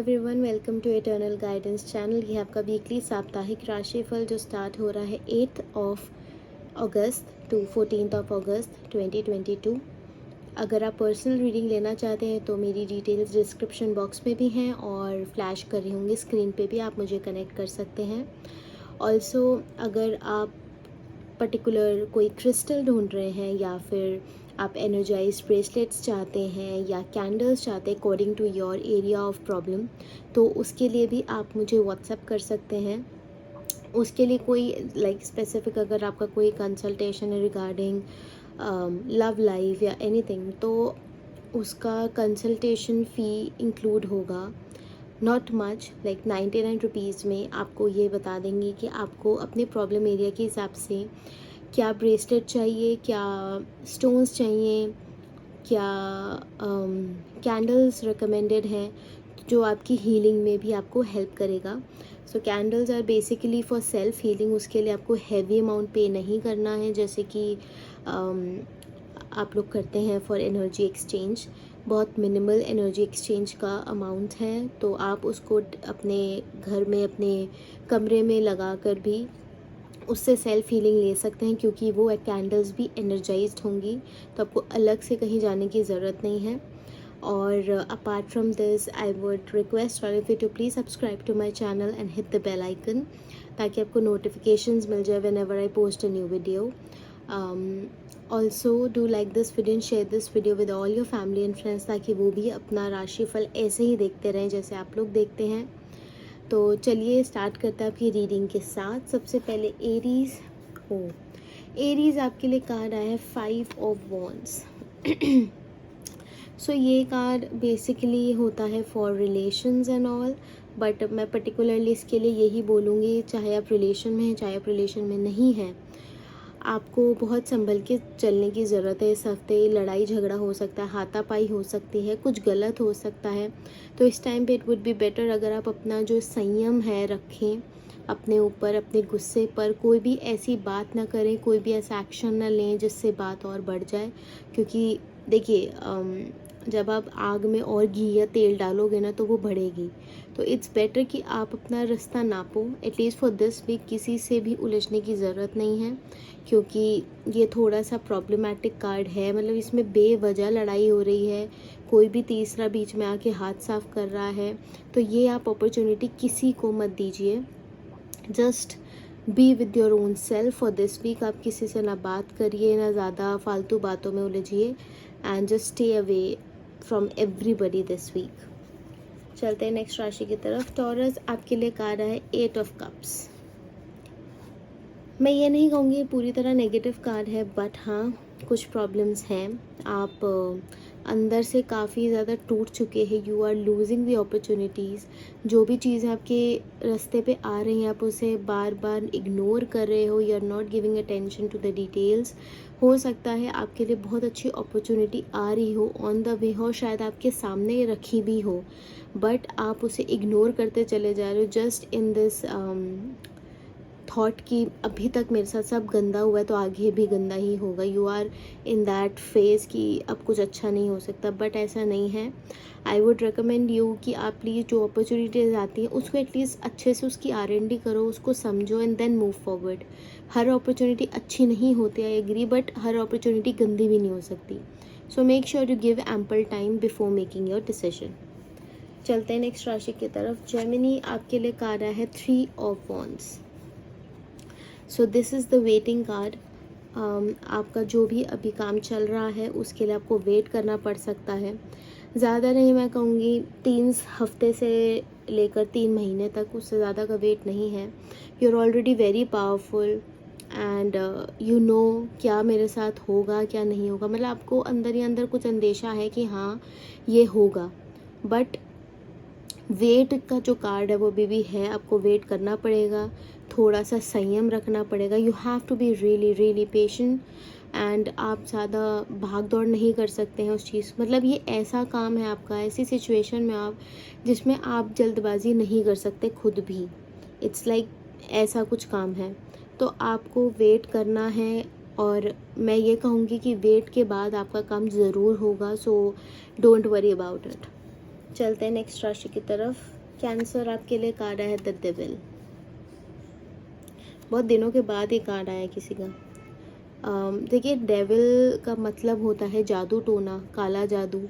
Everyone, welcome to eternal guidance channel. ये आपका weekly साप्ताहिक राशिफल जो स्टार्ट हो रहा है 8 अगस्त टू 14 अगस्त 2022। अगर आप पर्सनल रीडिंग लेना चाहते हैं तो मेरी डिटेल्स डिस्क्रिप्शन बॉक्स में भी हैं और फ्लैश कर रही होंगी स्क्रीन पे भी, आप मुझे कनेक्ट कर सकते हैं। ऑल्सो अगर आप पर्टिकुलर कोई क्रिस्टल ढूंढ रहे हैं या फिर आप एनर्जाइज ब्रेसलेट्स चाहते हैं या कैंडल्स चाहते हैं according to your area of problem, तो उसके लिए भी आप मुझे व्हाट्सएप कर सकते हैं। उसके लिए कोई स्पेसिफिक अगर आपका कोई कंसल्टेशन है रिगार्डिंग लव लाइफ या एनीथिंग, तो उसका कंसल्टेशन फ़ी इंक्लूड होगा। नॉट मच, 99 रुपीज़ में आपको ये बता देंगे कि आपको अपने प्रॉब्लम एरिया के हिसाब से क्या ब्रेसलेट चाहिए, क्या स्टोन्स चाहिए, क्या कैंडल्स रिकमेंडेड हैं जो आपकी हीलिंग में भी आपको हेल्प करेगा। So candles are basically for self healing. उसके लिए आपको हैवी अमाउंट पे नहीं करना है जैसे कि आप लोग करते हैं फॉर एनर्जी एक्सचेंज। बहुत मिनिमल एनर्जी एक्सचेंज का अमाउंट है, तो आप उसको अपने घर में अपने कमरे में लगा कर भी उससे सेल्फ हीलिंग ले सकते हैं, क्योंकि वो कैंडल्स भी एनर्जाइज्ड होंगी, तो आपको अलग से कहीं जाने की ज़रूरत नहीं है। और apart from this I would request all of you to please subscribe to my channel and hit the bell icon, ताकि आपको नोटिफिकेशंस मिल जाए whenever I post a new video. Also do like this video and share this video with all your family and friends, ताकि वो भी अपना राशिफल ऐसे ही देखते रहें जैसे आप लोग देखते हैं। तो चलिए स्टार्ट करते हैं आपकी रीडिंग के साथ। सबसे पहले एरीज। एरीज आपके लिए कार्ड आया है 5 ऑफ वॉन्ड्स। सो ये कार्ड बेसिकली होता है for relations and all, but मैं पर्टिकुलरली इसके लिए यही बोलूँगी, चाहे आप रिलेशन में हैं चाहे आप रिलेशन में नहीं हैं, आपको बहुत संभल के चलने की ज़रूरत है। इस हफ्ते लड़ाई झगड़ा हो सकता है, हाथापाई हो सकती है, कुछ गलत हो सकता है। तो इस टाइम पे इट वुड बी बेटर अगर आप अपना जो संयम है रखें अपने ऊपर, अपने गुस्से पर कोई भी ऐसी बात ना करें, कोई भी ऐसा एक्शन ना लें जिससे बात और बढ़ जाए। क्योंकि देखिए, जब आप आग में और घी या तेल डालोगे ना तो वो बढ़ेगी। तो इट्स बेटर कि आप अपना रास्ता नापो। एटलीस्ट फॉर दिस वीक किसी से भी उलझने की ज़रूरत नहीं है, क्योंकि ये थोड़ा सा प्रॉब्लमेटिक कार्ड है। मतलब इसमें बेवजह लड़ाई हो रही है, कोई भी तीसरा बीच में आके हाथ साफ कर रहा है, तो ये आप अपॉर्चुनिटी किसी को मत दीजिए। Just be with your own self for this week. आप किसी से ना बात करिए, ना ज़्यादा फालतू बातों में उलझिए, and just stay away from everybody this week. चलते हैं नेक्स्ट राशि की तरफ। टॉरस, आपके लिए कार्ड है 8 ऑफ कप्स। मैं ये नहीं कहूँगी पूरी तरह नेगेटिव कार्ड है, बट हाँ कुछ प्रॉब्लम्स हैं। आप अंदर से काफ़ी ज़्यादा टूट चुके हैं। You are losing the opportunities. जो भी चीज़ें आपके रास्ते पे आ रही हैं आप उसे बार बार इग्नोर कर रहे हो, you are not giving attention to the details. हो सकता है आपके लिए बहुत अच्छी अपॉर्चुनिटी आ रही हो, ऑन द वे हो, शायद आपके सामने रखी भी हो, बट आप उसे इग्नोर करते चले जा रहे हो जस्ट इन दिस थॉट कि अभी तक मेरे साथ सब गंदा हुआ है तो आगे भी गंदा ही होगा। You are in that phase कि अब कुछ अच्छा नहीं हो सकता, बट ऐसा नहीं है। आई वुड रिकमेंड यू कि आप प्लीज़ जो अपॉर्चुनिटीज़ आती हैं उसको एटलीस्ट अच्छे से उसकी R&D करो, उसको समझो एंड देन मूव फॉरवर्ड। हर अपॉर्चुनिटी अच्छी नहीं होती, आई एग्री, बट हर अपॉर्चुनिटी गंदी भी नहीं हो सकती। So make sure you give ample time before making your decision. चलते हैं नेक्स्ट राशि की तरफ। जेमिनी, आपके लिए कार्ड है 3 of wands. So this is the waiting card. आपका जो भी अभी काम चल रहा है उसके लिए आपको वेट करना पड़ सकता है। ज़्यादा नहीं, मैं कहूँगी 3 हफ्ते से लेकर 3 महीने तक, उससे ज़्यादा का वेट नहीं है। You are already very powerful and you know क्या मेरे साथ होगा क्या नहीं होगा। मतलब आपको अंदर ही अंदर कुछ अंदेशा है कि हाँ ये होगा, बट वेट का जो कार्ड है वो भी है। आपको वेट करना पड़ेगा, थोड़ा सा संयम रखना पड़ेगा। You have to be really really patient and आप ज़्यादा भाग दौड़ नहीं कर सकते हैं उस चीज़। मतलब ये ऐसा काम है आपका, ऐसी सिचुएशन में आप जिसमें आप जल्दबाजी नहीं कर सकते खुद भी। इट्स ऐसा कुछ काम है, तो आपको वेट करना है। और मैं ये कहूँगी कि वेट के बाद आपका काम ज़रूर होगा, so don't worry about it. चलते हैं नेक्स्ट राशि की तरफ। कैंसर आपके लिए कार्ड आया है द डेविल। बहुत दिनों के बाद ये कार्ड आया है किसी का। देखिए, डेविल का मतलब होता है जादू टोना, काला जादू,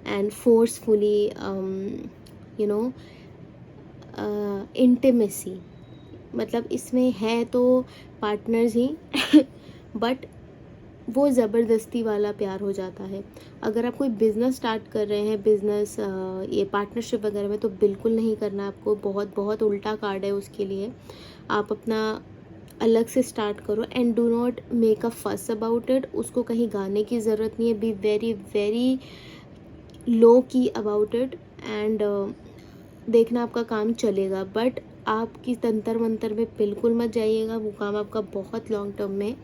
and forcefully you know intimacy. मतलब इसमें है तो पार्टनर्स ही बट वो ज़बरदस्ती वाला प्यार हो जाता है। अगर आप कोई बिज़नेस स्टार्ट कर रहे हैं, बिज़नेस ये पार्टनरशिप वगैरह में, तो बिल्कुल नहीं करना आपको। बहुत बहुत उल्टा कार्ड है उसके लिए। आप अपना अलग से स्टार्ट करो and do not make a फस अबाउट इट। उसको कहीं गाने की ज़रूरत नहीं है। बी वेरी वेरी लो की अबाउट इट एंड देखना आपका काम चलेगा। बट आपकी तंतर मंतर में बिल्कुल मत जाइएगा, वो काम आपका बहुत लॉन्ग टर्म में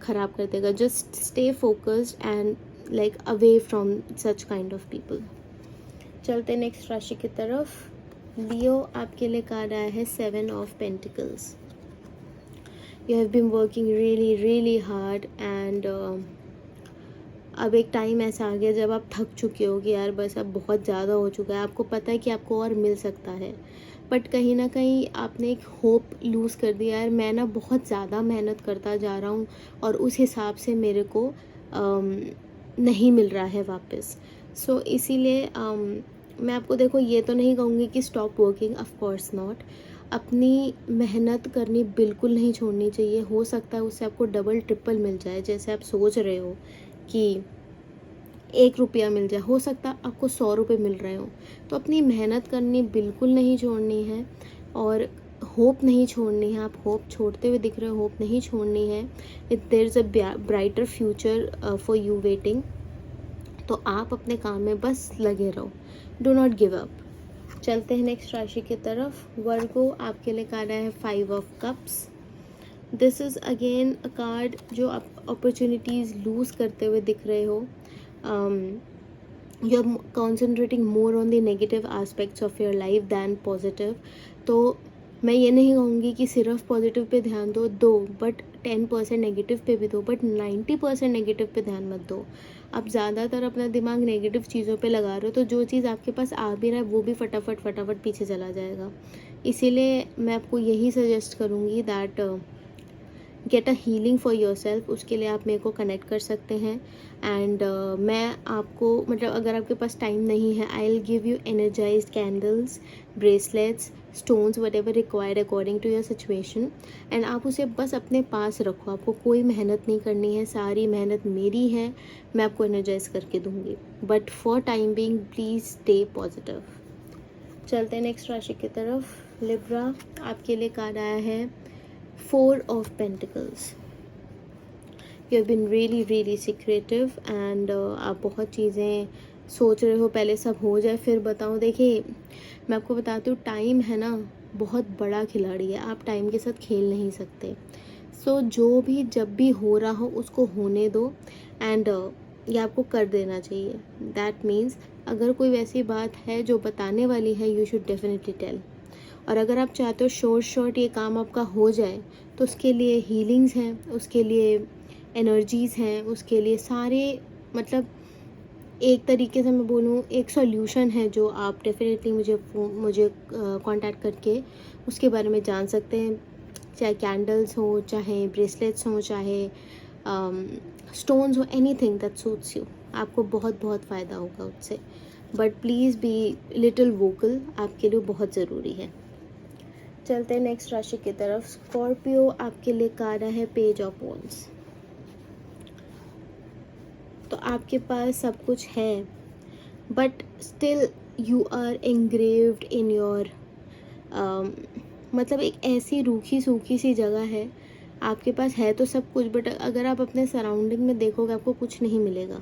ख़राब कर देगा। Just stay focused and like away from such kind of people. चलते नेक्स्ट राशि की तरफ। लियो, आपके लिए कार्ड आया है 7 of pentacles. You have been working really really hard and अब एक टाइम ऐसा आ गया जब आप थक चुके हो कि यार बस अब बहुत ज़्यादा हो चुका है। आपको पता है कि आपको और मिल सकता है, बट कहीं ना कहीं आपने एक होप लूज़ कर दिया। यार मैं ना बहुत ज़्यादा मेहनत करता जा रहा हूँ और उस हिसाब से मेरे को नहीं मिल रहा है वापस। सो इसीलिए मैं आपको, देखो, ये तो नहीं कहूँगी कि stop working, of course not. अपनी मेहनत करनी बिल्कुल नहीं छोड़नी चाहिए। हो सकता है उससे आपको डबल ट्रिपल मिल जाए। जैसे आप सोच रहे हो कि 1 रुपया मिल जाए, हो सकता है आपको 100 रुपये मिल रहे हो। तो अपनी मेहनत करनी बिल्कुल नहीं छोड़नी है और होप नहीं छोड़नी है। आप होप छोड़ते हुए दिख रहे हो, होप नहीं छोड़नी है। There is a brighter future for you waiting. तो आप अपने काम में बस लगे रहो, डू नॉट गिव अप। चलते हैं नेक्स्ट राशि की तरफ। वर्गो, आपके लिए कार्ड आया है 5 of cups. This is again a card जो आप अपॉर्चुनिटीज़ लूज़ करते हुए दिख रहे हो। You are concentrating more on the negative aspects of your life than positive. तो मैं ये नहीं कहूँगी कि सिर्फ पॉजिटिव पे ध्यान दो, बट 10% नेगेटिव पे भी दो, बट 90% नेगेटिव पे ध्यान मत दो। आप ज़्यादातर अपना दिमाग नेगेटिव चीज़ों पे लगा रहे हो, तो जो चीज़ आपके पास आ भी रहा है वो भी फटाफट फटाफट पीछे चला जाएगा। इसीलिए मैं आपको यही सजेस्ट करूँगी that get a healing for your self. उसके लिए आप मेरे को कनेक्ट कर सकते हैं एंड मैं आपको, मतलब अगर आपके पास टाइम नहीं है, I will give you energized candles, bracelets, stones, whatever required according to your situation. And आप उसे बस अपने पास रखो। आपको कोई मेहनत नहीं करनी है, सारी मेहनत मेरी है, मैं आपको एनर्जाइज करके दूंगी। But for time being please stay positive. चलते हैं नेक्स्ट राशि की तरफ। लिब्रा, आपके लिए कार्ड आया है 4 of pentacles. You have been really really secretive and आप बहुत चीज़ें सोच रहे हो, पहले सब हो जाए फिर बताओ। देखिए, मैं आपको बताती हूँ, टाइम है ना बहुत बड़ा खिलाड़ी है। आप टाइम के साथ खेल नहीं सकते। सो जो भी जब भी हो रहा हो उसको होने दो एंड ये आपको कर देना चाहिए। दैट मीन्स अगर कोई वैसी बात है जो बताने वाली है, यू शुड डेफिनेटली टेल। और अगर आप चाहते हो शॉर्ट ये काम आपका हो जाए, तो उसके लिए हीलिंग्स हैं, उसके लिए एनर्जीज़ हैं, उसके लिए सारे, मतलब एक तरीके से मैं बोलूँ एक सॉल्यूशन है जो आप डेफिनेटली मुझे कांटेक्ट करके उसके बारे में जान सकते हैं। चाहे कैंडल्स हो, चाहे ब्रेसलेट्स हो, चाहे स्टोन्स हो, एनीथिंग दैट सूट्स यू। आपको बहुत बहुत फ़ायदा होगा उससे। But please be little vocal, आपके लिए बहुत ज़रूरी है। चलते हैं नेक्स्ट राशि की तरफ। स्कॉर्पियो, आपके लिए कार्ड है पेज ऑफ वॉन्ड्स। तो आपके पास सब कुछ है, but still you are engraved in your, मतलब एक ऐसी रूखी सूखी सी जगह है। आपके पास है तो सब कुछ, बट अगर आप अपने सराउंडिंग में देखोगे आपको कुछ नहीं मिलेगा।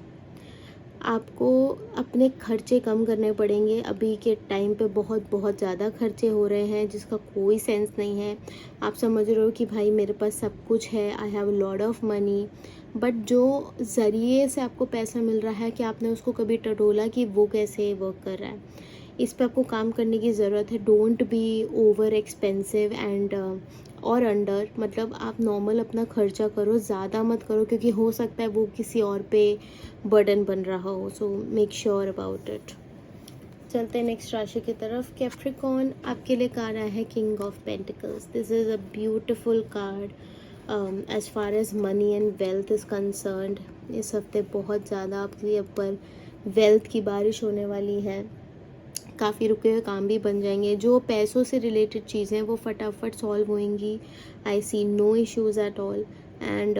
आपको अपने खर्चे कम करने पड़ेंगे। अभी के टाइम पे बहुत बहुत ज़्यादा खर्चे हो रहे हैं जिसका कोई सेंस नहीं है। आप समझ रहे हो कि भाई मेरे पास सब कुछ है, I have lot of money, but जो ज़रिए से आपको पैसा मिल रहा है, कि आपने उसको कभी टटोला कि वो कैसे वर्क कर रहा है? इस पे आपको काम करने की ज़रूरत है। Don't be over expensive and और अंडर, मतलब आप नॉर्मल अपना खर्चा करो, ज़्यादा मत करो, क्योंकि हो सकता है वो किसी और पे बर्डन बन रहा हो। सो मेक श्योर अबाउट इट। चलते हैं नेक्स्ट राशि की तरफ। कैप्रिकॉर्न, आपके लिए कार्ड आया है king of pentacles. This is a beautiful card as far as money and wealth is concerned. इस हफ्ते बहुत ज़्यादा आपके ऊपर वेल्थ की बारिश होने वाली है। काफ़ी रुके हुए काम भी बन जाएंगे। जो पैसों से रिलेटेड चीज़ें वो फटाफट सॉल्व होंगी। I see no issues at all and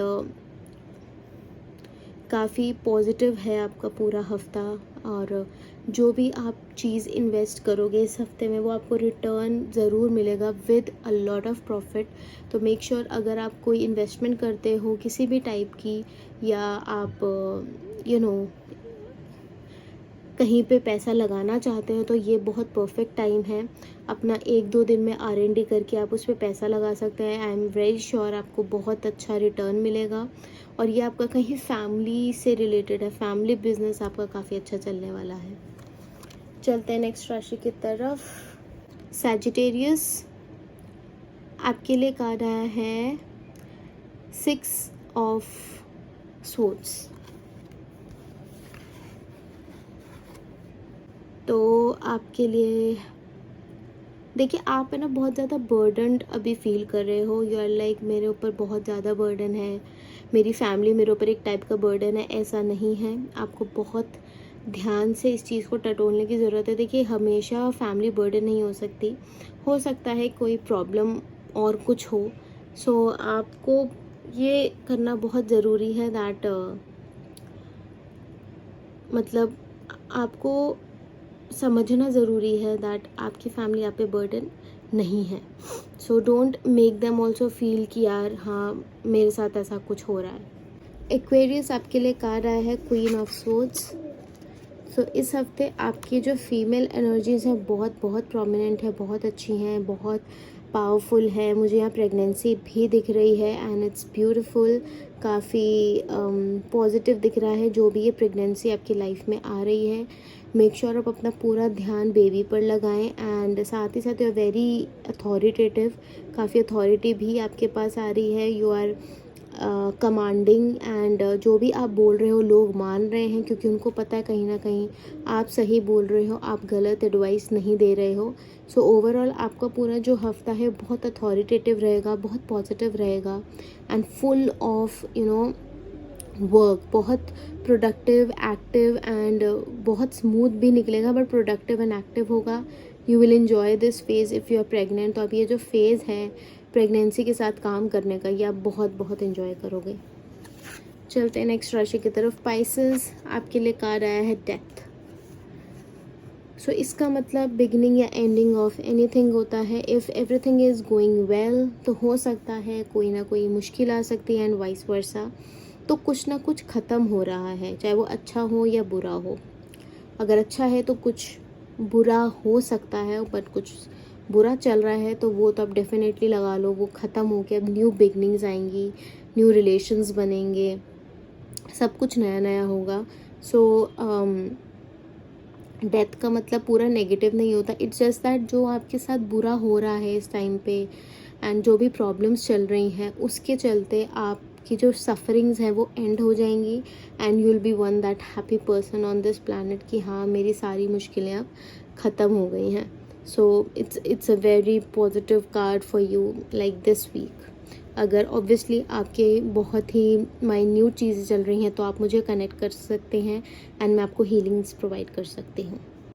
काफ़ी पॉजिटिव है आपका पूरा हफ्ता। और जो भी आप चीज़ इन्वेस्ट करोगे इस हफ्ते में वो आपको रिटर्न ज़रूर मिलेगा with a lot of profit. तो मेक श्योर अगर आप कोई इन्वेस्टमेंट करते हो किसी भी टाइप की, या आप कहीं पे पैसा लगाना चाहते हो, तो ये बहुत परफेक्ट टाइम है। अपना 1-2 दिन में R&D करके आप उस पर पैसा लगा सकते हैं। आई एम वेरी श्योर आपको बहुत अच्छा रिटर्न मिलेगा। और ये आपका कहीं फैमिली से रिलेटेड है, फैमिली बिजनेस आपका काफ़ी अच्छा चलने वाला है। चलते हैं नेक्स्ट राशि की तरफ। सैजिटेरियस, आपके लिए कार्ड आया है 6 ऑफ सोर्ड्स। तो आपके लिए देखिए, आप है ना बहुत ज़्यादा बर्डनड अभी फील कर रहे हो। यू आर लाइक मेरे ऊपर बहुत ज़्यादा बर्डन है, मेरी फैमिली मेरे ऊपर एक टाइप का बर्डन है। ऐसा नहीं है, आपको बहुत ध्यान से इस चीज़ को टटोलने की ज़रूरत है। देखिए, हमेशा फैमिली बर्डन नहीं हो सकता है कोई प्रॉब्लम और कुछ हो। सो आपको ये करना बहुत ज़रूरी है दैट मतलब आपको समझना ज़रूरी है दैट आपकी फैमिली आप पे बर्डन नहीं है। So don't make them also feel कि यार हाँ मेरे साथ ऐसा कुछ हो रहा है। एक्वेरियस, आपके लिए कार्ड आया है क्वीन ऑफ सोर्ड्स। सो इस हफ्ते आपकी जो फीमेल एनर्जीज़ हैं बहुत बहुत प्रोमिनेंट है, बहुत अच्छी हैं, बहुत पावरफुल है। मुझे यहाँ प्रेगनेंसी भी दिख रही है एंड इट्स ब्यूटीफुल। काफ़ी पॉजिटिव दिख रहा है जो भी ये प्रेगनेंसी आपकी लाइफ में आ रही है। मेक श्योर आप अपना पूरा ध्यान बेबी पर लगाएं एंड साथ ही साथ यू आर वेरी अथॉरिटेटिव। काफ़ी अथॉरिटी भी आपके पास आ रही है। यू आर कमांडिंग एंड जो भी आप बोल रहे हो लोग मान रहे हैं, क्योंकि उनको पता है कहीं ना कहीं आप सही बोल रहे हो, आप गलत एडवाइस नहीं दे रहे हो। सो ओवरऑल आपका पूरा जो हफ्ता है बहुत अथॉरिटेटिव रहेगा, बहुत पॉजिटिव रहेगा एंड फुल ऑफ वर्क। बहुत प्रोडक्टिव, एक्टिव एंड बहुत स्मूथ भी निकलेगा, बट प्रोडक्टिव एंड एक्टिव होगा। You will enjoy this phase if you are pregnant. तो अब ये जो फेज़ है प्रेगनेंसी के साथ काम करने का, ये आप बहुत बहुत इन्जॉय करोगे। चलते हैं नेक्स्ट राशि की तरफ। पाइसेस, आपके लिए कार्ड आया है डेथ। सो इसका मतलब बिगिनिंग या एंडिंग ऑफ एनीथिंग होता है। If everything is going well तो हो सकता है कोई ना कोई मुश्किल आ सकती है एंड वाइस वर्सा। तो कुछ ना कुछ ख़त्म हो रहा है, चाहे वो अच्छा हो या बुरा हो। अगर अच्छा है तो कुछ बुरा हो सकता है, बट कुछ बुरा चल रहा है तो वो तो आप डेफिनेटली लगा लो वो ख़त्म हो के अब न्यू बिगनिंग्स आएंगी, न्यू रिलेशंस बनेंगे, सब कुछ नया नया होगा। सो डेथ का मतलब पूरा नेगेटिव नहीं होता। इट्स जस्ट दैट जो आपके साथ बुरा हो रहा है इस टाइम पे एंड जो भी प्रॉब्लम्स चल रही हैं उसके चलते आपकी जो सफरिंग्स हैं वो एंड हो जाएंगी and you will be one that happy person on this planet कि हाँ मेरी सारी मुश्किलें अब ख़त्म हो गई हैं। So it's a very positive card for you like this week. अगर ऑब्वियसली आपके बहुत ही माइन्यूट चीज़ें चल रही हैं तो आप मुझे कनेक्ट कर सकते हैं एंड मैं आपको हीलिंग्स प्रोवाइड कर सकती हूँ।